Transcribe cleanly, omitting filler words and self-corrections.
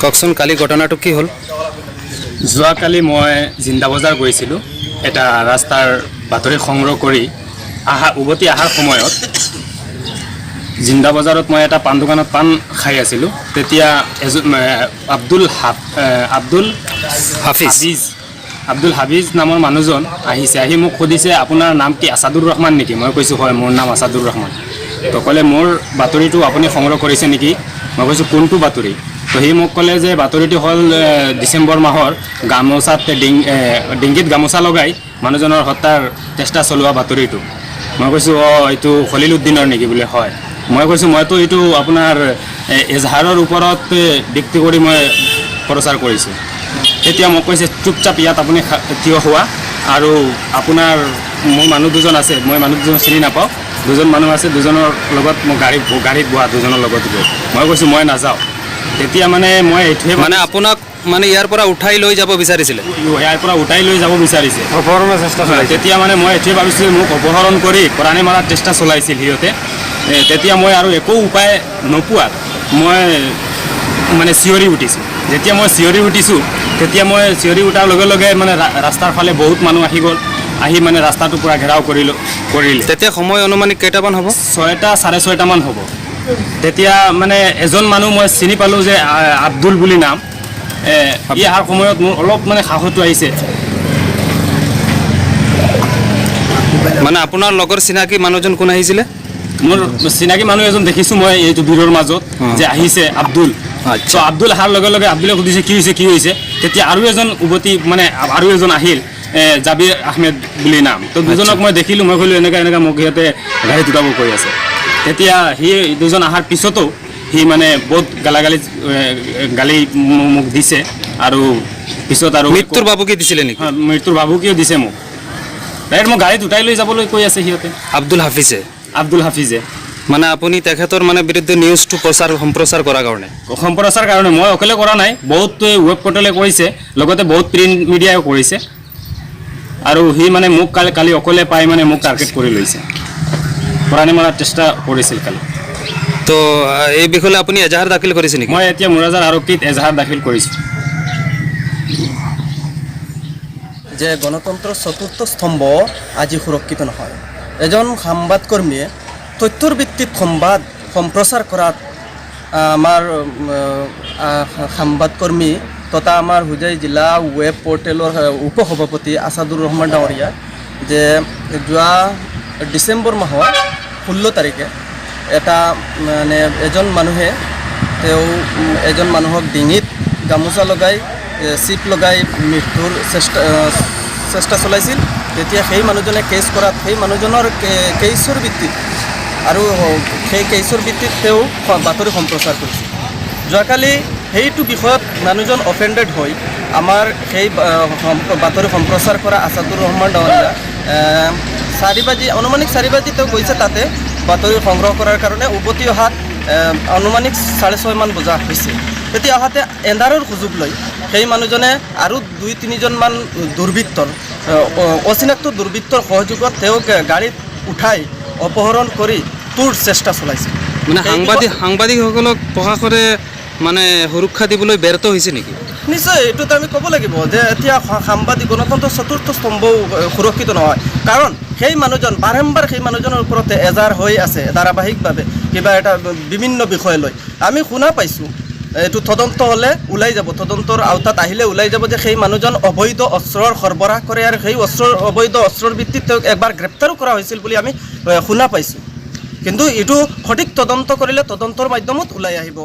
কওকচোন কালি ঘটনাটো কি হ'ল? যোৱাকালি মই জিন্দা বজাৰ গৈছিলোঁ। এটা ৰাস্তাৰ বাতৰি সংগ্ৰহ কৰি উভতি অহাৰ সময়ত জিন্দা বজাৰত মই এটা পাণ দোকানত পাণ খাই আছিলোঁ। তেতিয়া আব্দুল হাফিজ নামৰ মানুহজন আহিছে। আহি মোক সুধিছে, আপোনাৰ নাম কি আছাদুৰ ৰহমান নেকি? মই কৈছোঁ হয়, মোৰ নাম আছাদুৰ ৰহমান। তো ক'লে, মোৰ বাতৰিটো আপুনি সংগ্ৰহ কৰিছে নেকি? মই কৈছোঁ কোনটো বাতৰি? তো সি মোক ক'লে যে বাতৰিটো হ'ল ডিচেম্বৰ মাহৰ গামোচাত ডিংগিত গামোচা লগাই মানুহজনৰ হত্যাৰ চেষ্টা চলোৱা বাতৰিটো। মই কৈছোঁ এইটো খলিল উদ্দিনৰ নেকি? বোলে হয়। মই কৈছোঁ মইতো এইটো আপোনাৰ এজাহাৰৰ ওপৰত ভিত্তি কৰি মই প্ৰচাৰ কৰিছোঁ। তেতিয়া মোক কৈছে, চুপচাপ ইয়াত আপুনি থিয় হোৱা, আৰু আপোনাৰ মোৰ মানুহ দুজন আছে, মই মানুহ দুজন চিনি নাপাওঁ, দুজন মানুহ আছে, দুজনৰ লগত মই গাড়ীত বহা, দুজনৰ লগত গৈ। মই কৈছোঁ মই নাযাওঁ। তেতিয়া মানে মই এইটোৱে মানে আপোনাক মানে ইয়াৰ পৰা উঠাই লৈ যাব বিচাৰিছিলে? ইয়াৰ পৰা উঠাই লৈ যাব বিচাৰিছে, অপহৰণৰ চেষ্টা চলাইছিল। তেতিয়া মানে মই এইটোৱে ভাবিছোঁ মোক অপহৰণ কৰি প্ৰাণে মাৰাৰ চেষ্টা চলাইছিল সিহঁতে। তেতিয়া মই আৰু একো উপায় নোপোৱাত মই মানে চিঞৰি উঠিছোঁ। যেতিয়া মই চিঞৰি উঠিছোঁ, তেতিয়া মই চিঞৰি উঠাৰ লগে লগে মানে ৰাস্তাৰ ফালে বহুত মানুহ আহি গ'ল। আহি মানে ৰাস্তাটো পূৰা ঘেৰাও কৰিলে। তেতিয়া সময় অনুমানিক কেইটামান হ'ব? 6টা 6:30 মান হ'ব। তেতিয়া মানে এজন মানুহ মই চিনি পালোঁ যে আব্দুল বুলি নাম। ই অহাৰ সময়ত মোৰ অলপ মানে সাহসটো আহিছে। মানে আপোনাৰ লগৰ চিনাকি মানুহজন কোন আহিছিলে? মোৰ চিনাকি মানুহ এজন দেখিছোঁ মই এইটো ভিৰৰ মাজত যে আহিছে আব্দুল। তো আব্দুল অহাৰ লগে লগে আব্দুলে সুধিছে কি হৈছে। তেতিয়া আৰু এজন উভতি মানে আৰু এজন আহিল, জাবিৰ আহমেদ বুলি নাম। তো দুজনক মই দেখিলোঁ। মই ক'লোঁ এনেকুৱা মোক সিহঁতে গাড়ীত উঠাব কৈ আছে। তেতিয়া সি দুজন অহাৰ পিছতো সি মানে বহুত গালি মোক দিছে, আৰু পিছত আৰু মৃত্যুৰ বাবুকি দিছিলে নেকি? মৃত্যুৰ বাবুকিও দিছে মোক। ডাইৰেক্ট মোক গাড়ীত উঠাই লৈ যাবলৈ কৈ আছে সিহঁতে। আব্দুল হাফিজে মানে আপুনি তেখেতৰ মানে বিৰুদ্ধে নিউজটো সম্প্ৰচাৰ কৰাৰ কাৰণে? সম্প্ৰচাৰ কাৰণে মই অকলে কৰা নাই, বহুত ৱেব পৰ্টেলে কৰিছে, লগতে বহুত প্ৰিণ্ট মিডিয়াও কৰিছে। আৰু সি মানে মোক কালি অকলে পাই মানে মোক টাৰ্গেট কৰি লৈছে, প্ৰাণে মাৰাৰ চেষ্টা কৰিছিল কালি। তো এই বিষয়ে আপুনি এজাহাৰ দাখিল কৰিছে নেকি? মই এতিয়া মোৰাজাৰ আৰক্ষীত এজাহাৰ দাখিল কৰিছোঁ। যে গণতন্ত্ৰৰ চতুৰ্থ স্তম্ভ আজি সুৰক্ষিত নহয়। এজন সাংবাদকৰ্মীয়ে তথ্যৰ ভিত্তিত সংবাদ সম্প্ৰচাৰ কৰাত আমাৰ সাংবাদকৰ্মী তথা আমাৰ হোজাই জিলা ৱেব পৰ্টেলৰ উপসভাপতি আছাদুৰ ৰহমান ডাঙৰীয়া যে যোৱা ডিচেম্বৰ মাহৰ 16 তাৰিখে এজন মানুহে এজন মানুহক ডিঙিত গামোচা লগাই চিপ লগাই মৃত্যুৰ চেষ্টা চলাইছিল। তেতিয়া সেই মানুহজনে কেছ কৰাত সেই মানুহজনৰ কেছৰ ভিত্তিত আৰু সেই কেছৰ ভিত্তিত তেওঁ বাতৰি সম্প্ৰচাৰ কৰিছিল। যোৱাকালি সেইটো বিষয়ত মানুহজন অফেণ্ডেড হৈ আমাৰ সেই বাতৰি সম্প্ৰচাৰ কৰা আছাদুৰ ৰহমান ডাঙৰীয়া 4 বাজি আনুমানিক 4 বাজি তেওঁ গৈছে তাতে বাতৰি সংগ্ৰহ কৰাৰ কাৰণে। উভতি অহাত আনুমানিক 6:30 মান বজা হৈছে। তেতিয়া অহাতে এন্ধাৰৰ সুযোগ লৈ সেই মানুহজনে আৰু 2-3জনমান অচিনাক্ত দুৰ্বৃত্তৰ সহযোগত তেওঁক গাড়ীত উঠাই অপহৰণ কৰি তোৰ চেষ্টা চলাইছিল। মানে সাংবাদিকসকলক প্ৰশাসনে মানে সুৰক্ষা দিবলৈ ব্যৰ্থ হৈছে নেকি? নিশ্চয়, এইটোতো আমি ক'ব লাগিব যে এতিয়া গণতন্ত্ৰৰ চতুৰ্থ স্তম্ভ সুৰক্ষিত নহয়। কাৰণ সেই মানুহজন বাৰম্বাৰ সেই মানুহজনৰ ওপৰতে এজাৰ হৈ আছে ধাৰাবাহিকভাৱে কিবা এটা বিভিন্ন বিষয় লৈ। আমি শুনা পাইছোঁ এইটো তদন্ত হ'লে ওলাই যাব, তদন্তৰ আওতাত আহিলে ওলাই যাব যে সেই মানুহজন অবৈধ অস্ত্ৰৰ সৰবৰাহ কৰে, আৰু সেই অবৈধ অস্ত্ৰৰ ভিত্তিত তেওঁক একবাৰ গ্ৰেপ্তাৰো কৰা হৈছিল বুলি আমি শুনা পাইছোঁ। কিন্তু এইটো সঠিক তদন্ত কৰিলে তদন্তৰ মাধ্যমত ওলাই আহিব।